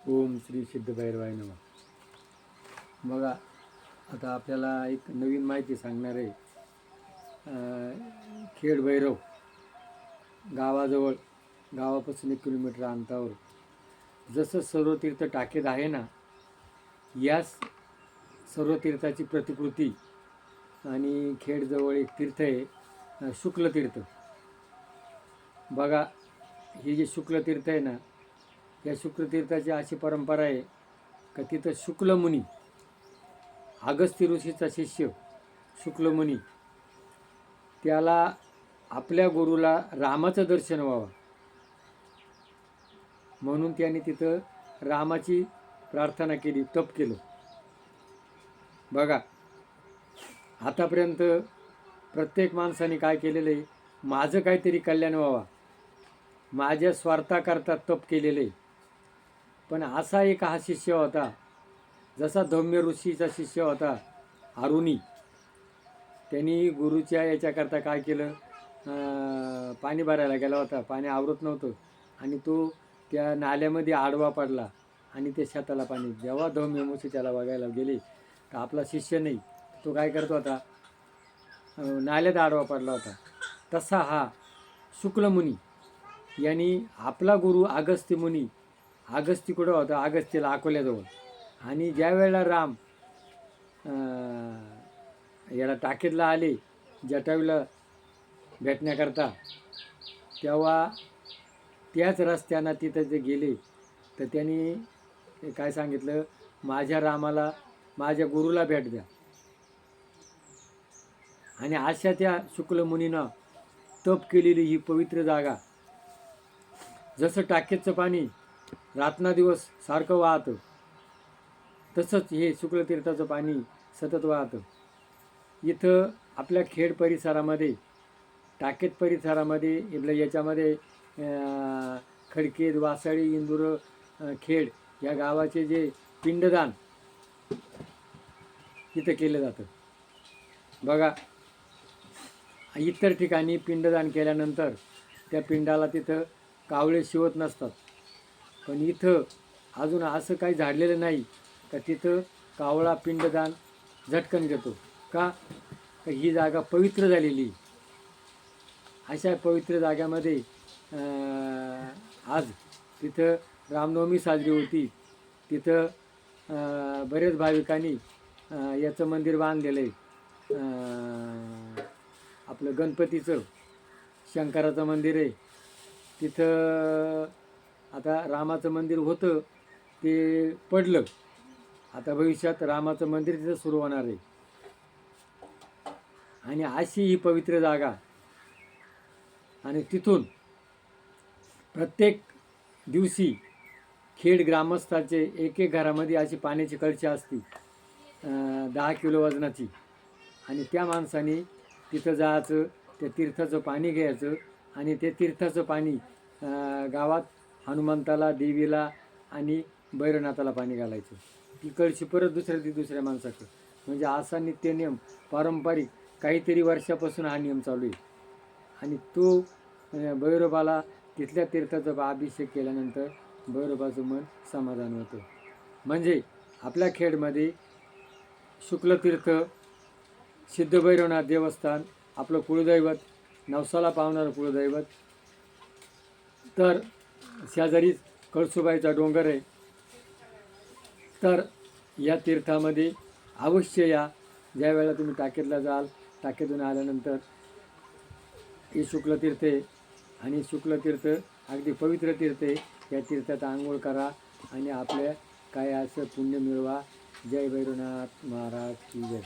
ओम श्री सिद्ध भैरवाय नमः. बघा, आता आपल्याला एक नवीन माहिती सांगणार आहे. खेड भैरव गावाजवळ, गावापासून 1 किलोमीटर अंतरावर जसं सर्व तीर्थ टाकेत आहे ना, याच सर्व तीर्थाची प्रतिकृती आणि खेडजवळ एक तीर्थ आहे, शुक्ल तीर्थ. बघा, हे जे शुक्ल तीर्थ आहे ना, या शुक्ल तीर्थाची अशी परंपरा आहे का तिथं शुक्लमुनी, अगस्त्य ऋषीचा शिष्य शुक्लमुनी, त्याला आपल्या गुरुला रामाचं दर्शन व्हावं म्हणून त्याने तिथं रामाची प्रार्थना केली, तप केलं. बघा, आतापर्यंत प्रत्येक माणसाने काय केलेलं आहे, माझं काहीतरी कल्याण व्हावा, माझ्या स्वार्थाकरता तप केलेलं आहे. पण असा एक हा शिष्य होता, जसा धौम्य ऋषीचा शिष्य होता अरुणी, त्यांनी गुरुच्या याच्याकरता काय केलं, पाणी भरायला गेला होता, पाणी आवरत नव्हतं आणि तो त्या नाल्यामध्ये आडवा पडला आणि ते शेताला पाणी. जेव्हा धौम्य ऋषी त्याला बघायला गेले तर आपला शिष्य नाही, तो काय करतो होता, नाल्यात आडवा पडला होता. तसा हा शुक्लमुनी यांनी आपला गुरु अगस्त्य मुनी, अगस्त्य कुठं होता, अगस्त्यला अकोल्याजवळ. आणि ज्या वेळेला राम याला टाकेतला आले जटायूला भेटण्याकरता, तेव्हा त्याच रस्त्यानं तिथं जे गेले तर त्यांनी काय सांगितलं, माझ्या रामाला, माझ्या गुरुला भेट द्या. आणि अशा त्या शुक्लमुनीनं तप केलेली ही पवित्र जागा, जसं टाकेचं पाणी रात्रंदिवस सारखं वाहतं, तसंच हे शुक्लतीर्थाचं पाणी सतत वाहतं. इथं आपल्या खेड परिसरामध्ये, टाकेत परिसरामध्ये, याच्यामध्ये खडकेत, वासाळी, इंदूर, खेड या गावाचे जे पिंडदान इथं केलं जातं. बघा, इतर ठिकाणी पिंडदान केल्यानंतर त्या पिंडाला तिथं कावळे शिवत नसतात, पण इथं अजून असं काही झाडलेलं नाही का तिथं कावळा पिंडदान झटकन घेतो. का? ही जागा पवित्र झालेली. अशा पवित्र जाग्यामध्ये आज तिथं रामनवमी साजरी होती. तिथं बरेच भाविकांनी याचं मंदिर बांधलेलं आहे, आपलं गणपतीचं, शंकराचं मंदिर आहे तिथं. आता रामाचं मंदिर होतं ते पडलं, आता भविष्यात रामाचं मंदिर तिथं सुरू होणार आहे. आणि अशी ही पवित्र जागा, आणि तिथून प्रत्येक दिवशी खेड ग्रामस्थाचे एक घरामध्ये अशी पाण्याची कळशी असती, 10 किलो वजनाची. आणि त्या माणसाने तिथं जायचं, त्या तीर्थाचं पाणी घ्यायचं आणि ते तीर्थाचं पाणी गावात हनुमंताला, देवीला आणि भैरवनाथाला पाणी घालायचं. ती कळशी परत दुसऱ्या माणसाकडं. म्हणजे असा नित्य नियम, पारंपरिक काहीतरी वर्षापासून हा नियम चालू आहे. आणि तो भैरवाला तिथल्या तीर्थाचा अभिषेक केल्यानंतर भैरवाचं मन समाधान होतं. म्हणजे आपल्या खेडमध्ये शुक्लतीर्थ, सिद्धभैरवनाथ देवस्थान आपलं कुळदैवत, नवसाला पावणारं कुळदैवत. तर शेजारीच कळसुबाईचा डोंगर आहे. तर या तीर्थामध्ये अवश्य या. ज्या वेळेला तुम्ही टाकेतला जाल, टाकेतून आल्यानंतर हे शुक्लतीर्थ आहे आणि शुक्लतीर्थ अगदी पवित्र तीर्थ आहे. या तीर्थात आंघोळ करा आणि आपल्या काय असं पुण्य मिळवा. जय भैरवनाथ महाराज की जय.